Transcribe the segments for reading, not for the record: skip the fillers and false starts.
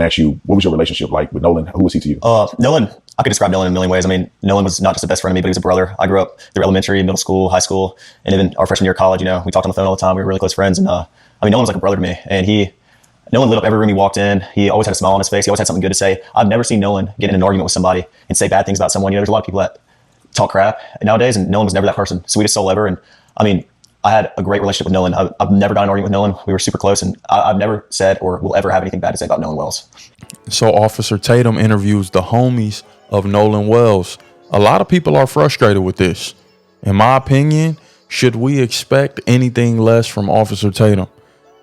ask you, what was your relationship like with Nolan? Who was he to you? Nolan, I could describe Nolan in a million ways. I mean, Nolan was not just the best friend of me, but he was a brother. I grew up through elementary, middle school, high school, and even our freshman year of college. You know, we talked on the phone all the time. We were really close friends. And I mean, Nolan was like a brother to me. And Nolan lit up every room he walked in. He always had a smile on his face. He always had something good to say. I've never seen Nolan get in an argument with somebody and say bad things about someone. You know, there's a lot of people that talk crap nowadays, and Nolan was never that person. Sweetest soul ever. And I mean, I had a great relationship with Nolan. I've never got an argument with Nolan. We were super close, and I've never said or will ever have anything bad to say about Nolan Wells. So Officer Tatum interviews the homies of Nolan Wells. A lot of people are frustrated with this. In my opinion, should we expect anything less from Officer Tatum?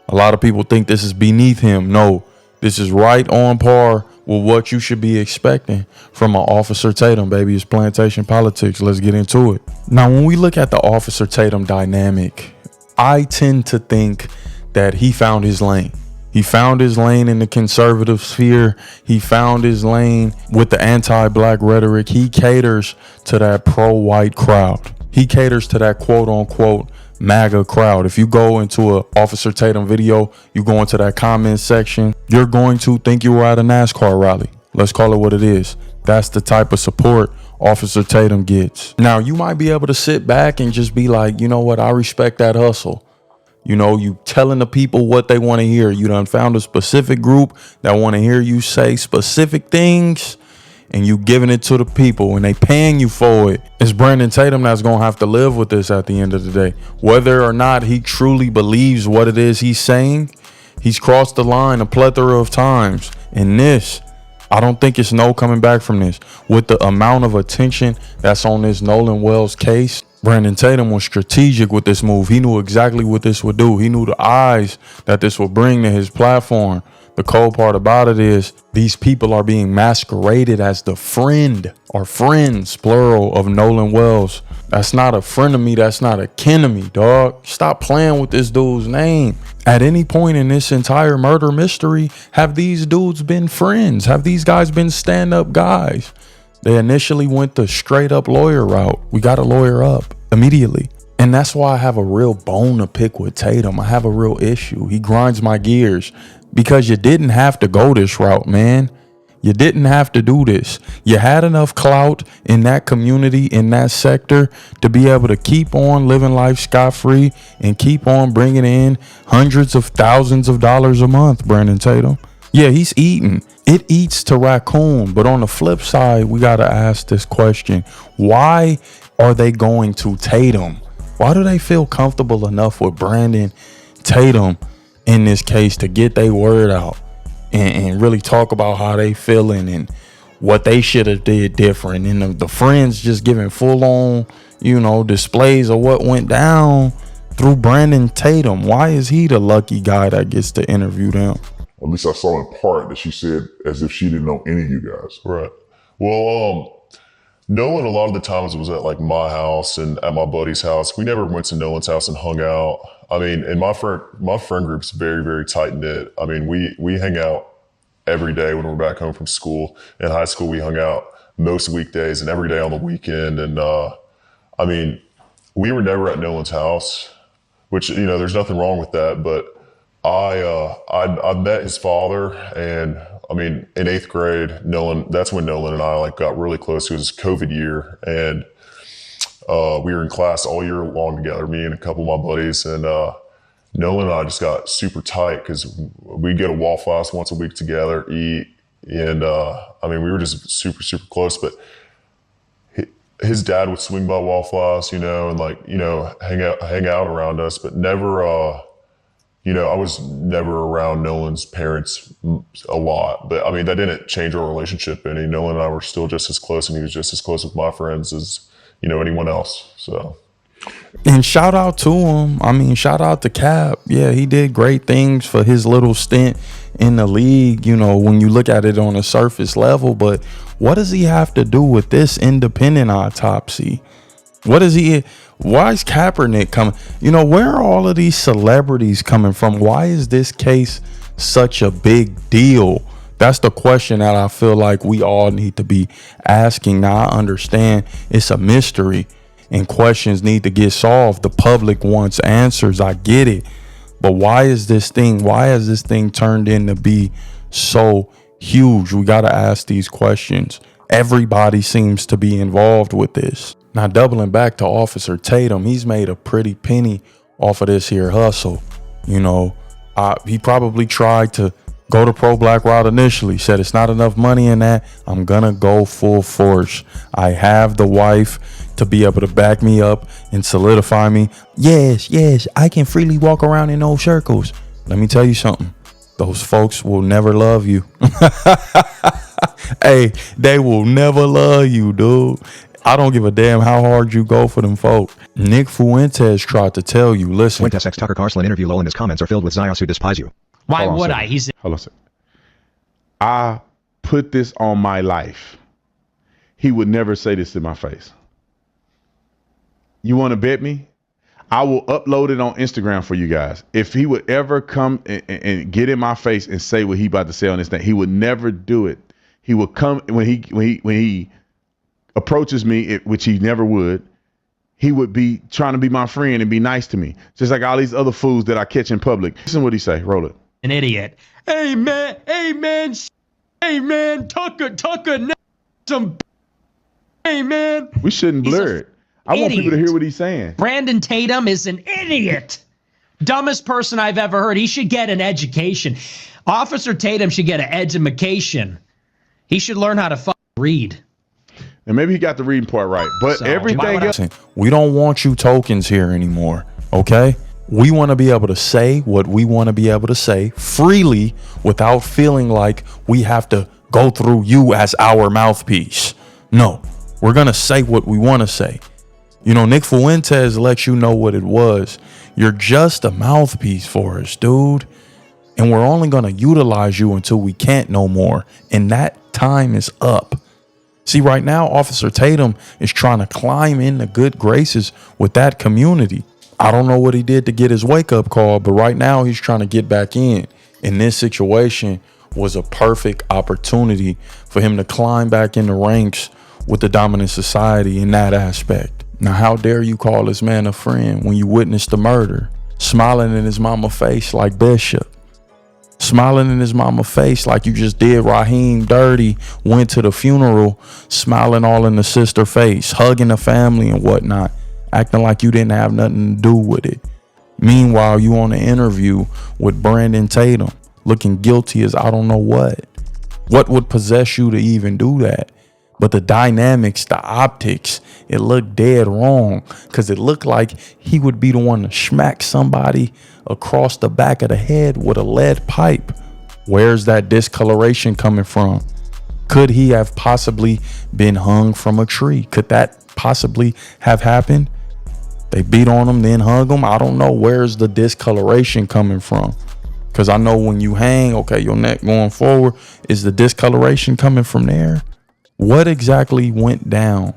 A lot of people think this is beneath him. No, this is right on par with what you should be expecting from an Officer Tatum, baby. It's plantation politics. Let's get into it. Now, when we look at the Officer Tatum dynamic, I tend to think that he found his lane. He found his lane in the conservative sphere. He found his lane with the anti-black rhetoric. He caters to that pro-white crowd. He caters to that quote-unquote MAGA crowd. If you go into a Officer Tatum video, you go into that comment section, you're going to think you were at a NASCAR rally. Let's call it what it is. That's the type of support Officer Tatum gets. Now, you might be able to sit back and just be like, you know what, I respect that hustle. You know, you telling the people what they want to hear. You done found a specific group that want to hear you say specific things, and you giving it to the people and they paying you for it. It's Brandon Tatum that's going to have to live with this at the end of the day. Whether or not he truly believes what it is he's saying, he's crossed the line a plethora of times. And this, I don't think it's no coming back from this. With the amount of attention that's on this Nolan Wells case, Brandon Tatum was strategic with this move. He knew exactly what this would do. He knew the eyes that this would bring to his platform. The cold part about it is these people are being masqueraded as the friend or friends, plural, of Nolan Wells. That's not a friend of me. That's not a kin of me, dog. Stop playing with this dude's name. At any point in this entire murder mystery, have these dudes been friends? Have these guys been stand-up guys? They initially went the straight up lawyer route. We got to lawyer up immediately. And that's why I have a real bone to pick with Tatum. I have a real issue. He grinds my gears because you didn't have to go this route, man. You didn't have to do this. You had enough clout in that community, in that sector, to be able to keep on living life scot-free and keep on bringing in hundreds of thousands of dollars a month, Brandon Tatum. Yeah, he's eating. It eats to raccoon. But on the flip side, we got to ask this question. Why are they going to Tatum? Why do they feel comfortable enough with Brandon Tatum in this case to get their word out and really talk about how they feeling and what they should have did different? And the friends just giving full on, displays of what went down through Brandon Tatum. Why is he the lucky guy that gets to interview them? At least I saw in part that she said as if she didn't know any of you guys. Right. Well, Nolan, a lot of the times was at like my house and at my buddy's house. We never went to Nolan's house and hung out. I mean, and my friend group's very, very tight knit. I mean, we hang out every day when we're back home from school. In high school, we hung out most weekdays and every day on the weekend. And I mean, we were never at Nolan's house, which, there's nothing wrong with that. But I met his father, and I mean, in 8th grade, that's when Nolan and I got really close. It was COVID year, and we were in class all year long together, me and a couple of my buddies, and Nolan and I just got super tight because we'd go to Waffle House once a week together, eat, and I mean, we were just super, super close. But his dad would swing by Waffle House, and hang out around us, but never. I was never around Nolan's parents a lot, but I mean, that didn't change our relationship any. Nolan and I were still just as close, and he was just as close with my friends as, anyone else. So. And shout out to him. I mean, shout out to Cap. Yeah, he did great things for his little stint in the league, when you look at it on a surface level. But what does he have to do with this independent autopsy? Why is Kaepernick coming? Where are all of these celebrities coming from? Why is this case such a big deal? That's the question that I feel like we all need to be asking. Now, I understand it's a mystery and questions need to get solved. The public wants answers. I get it. But why has this thing turned in to be so Huge. We got to ask these questions. Everybody seems to be involved with this. Now, doubling back to Officer Tatum, he's made a pretty penny off of this here hustle. You know, he probably tried to go the pro-black route initially, said it's not enough money in that. I'm going to go full force. I have the wife to be able to back me up and solidify me. Yes, I can freely walk around in those circles. Let me tell you something. Those folks will never love you. Hey, they will never love you, dude. I don't give a damn how hard you go for them folk. Nick Fuentes tried to tell you, listen. Fuentes X Tucker Carlson interview low in his comments are filled with Zios who despise you. Why would I? Hold on a second. I put this on my life. He would never say this to my face. You want to bet me? I will upload it on Instagram for you guys. If he would ever come and get in my face and say what he about to say on this thing, he would never do it. He would come when he approaches me, which he never would. He would be trying to be my friend and be nice to me, just like all these other fools that I catch in public. Listen what he say. Roll it. An idiot. Hey man, Tucker, some. Hey man. We shouldn't blur it. I want people to hear what he's saying. Brandon Tatum is an idiot. Dumbest person I've ever heard. He should get an education. Officer Tatum should get an education. He should learn how to read. And maybe he got the reading part right. But everything else. We don't want you tokens here anymore, okay? We want to be able to say what we want to be able to say freely without feeling like we have to go through you as our mouthpiece. No, we're going to say what we want to say. You know, Nick Fuentes lets you know what it was. You're just a mouthpiece for us, dude. And we're only going to utilize you until we can't no more. And that time is up. See, right now, Officer Tatum is trying to climb in the good graces with that community. I don't know what he did to get his wake-up call, but right now he's trying to get back in. And this situation was a perfect opportunity for him to climb back in the ranks with the dominant society in that aspect. Now, how dare you call this man a friend when you witnessed the murder? Smiling in his mama face like Bishop. Smiling in his mama face like you just did Raheem dirty, went to the funeral, smiling all in the sister face, hugging the family and whatnot, acting like you didn't have nothing to do with it. Meanwhile, you on an interview with Brandon Tatum, looking guilty as I don't know what. What would possess you to even do that? But the dynamics, the optics, it looked dead wrong because it looked like he would be the one to smack somebody across the back of the head with a lead pipe. Where's that discoloration coming from? Could he have possibly been hung from a tree? Could that possibly have happened? They beat on him, then hung him. I don't know. Where's the discoloration coming from? Because I know when you hang, okay, your neck going forward, is the discoloration coming from there? What exactly went down?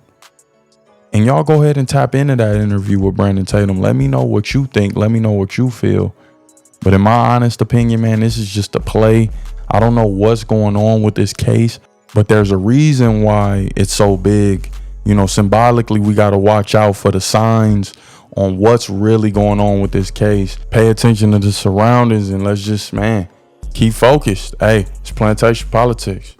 And y'all go ahead and tap into that interview with Brandon Tatum. Let me know what you think. Let me know what you feel. But in my honest opinion, man, this is just a play. I don't know what's going on with this case, but there's a reason why it's so big. You know, symbolically, we got to watch out for the signs on what's really going on with this case. Pay attention to the surroundings and let's just, man, keep focused. Hey, it's plantation politics.